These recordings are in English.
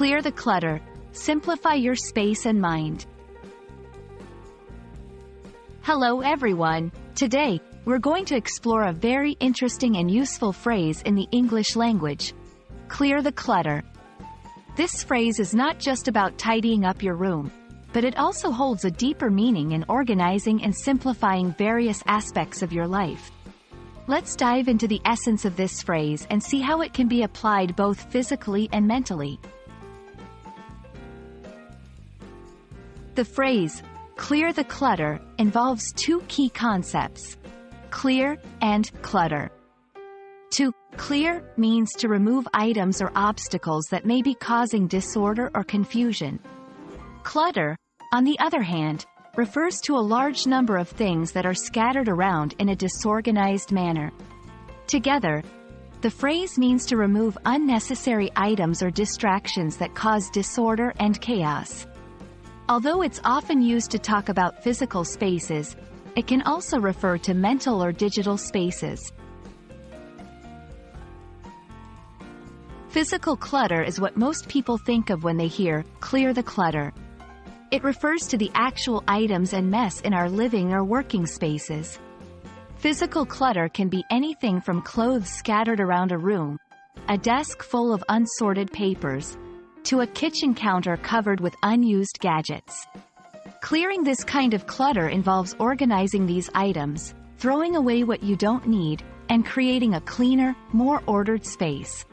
Clear the clutter. Simplify your space and mind. Hello everyone. Today, we're going to explore a very interesting and useful phrase in the English language. Clear the clutter. This phrase is not just about tidying up your room, but it also holds a deeper meaning in organizing and simplifying various aspects of your life. Let's dive into the essence of this phrase and see how it can be applied both physically and mentally. The phrase, clear the clutter, involves two key concepts: clear and clutter. To clear means to remove items or obstacles that may be causing disorder or confusion. Clutter, on the other hand, refers to a large number of things that are scattered around in a disorganized manner. Together, the phrase means to remove unnecessary items or distractions that cause disorder and chaos. Although it's often used to talk about physical spaces, it can also refer to mental or digital spaces. Physical clutter is what most people think of when they hear, clear the clutter. It refers to the actual items and mess in our living or working spaces. Physical clutter can be anything from clothes scattered around a room, a desk full of unsorted papers, to a kitchen counter covered with unused gadgets. Clearing this kind of clutter involves organizing these items, throwing away what you don't need, and creating a cleaner, more ordered space.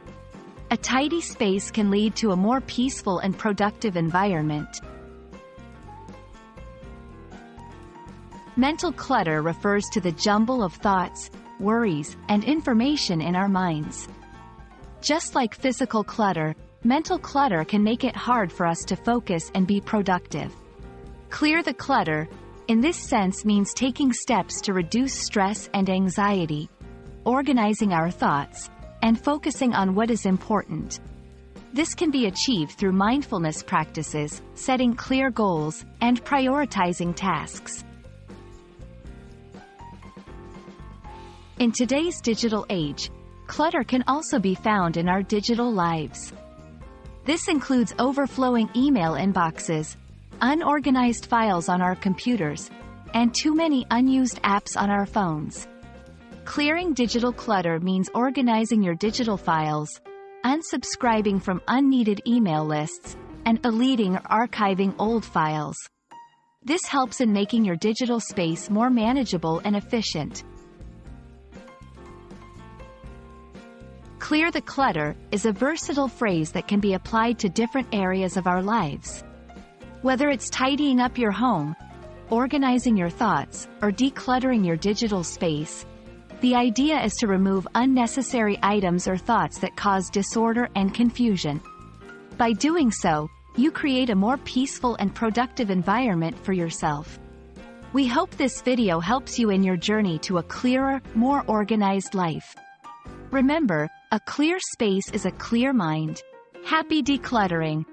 A tidy space can lead to a more peaceful and productive environment. Mental clutter refers to the jumble of thoughts, worries, and information in our minds. Just like physical clutter, mental clutter can make it hard for us to focus and be productive. Clear the clutter, in this sense, means taking steps to reduce stress and anxiety, organizing our thoughts, and focusing on what is important. This can be achieved through mindfulness practices, setting clear goals, and prioritizing tasks. In today's digital age, clutter can also be found in our digital lives. This includes overflowing email inboxes, unorganized files on our computers, and too many unused apps on our phones. Clearing digital clutter means organizing your digital files, unsubscribing from unneeded email lists, and deleting or archiving old files. This helps in making your digital space more manageable and efficient. Clear the clutter is a versatile phrase that can be applied to different areas of our lives. Whether it's tidying up your home, organizing your thoughts, or decluttering your digital space, the idea is to remove unnecessary items or thoughts that cause disorder and confusion. By doing so, you create a more peaceful and productive environment for yourself. We hope this video helps you in your journey to a clearer, more organized life. Remember, a clear space is a clear mind. Happy decluttering!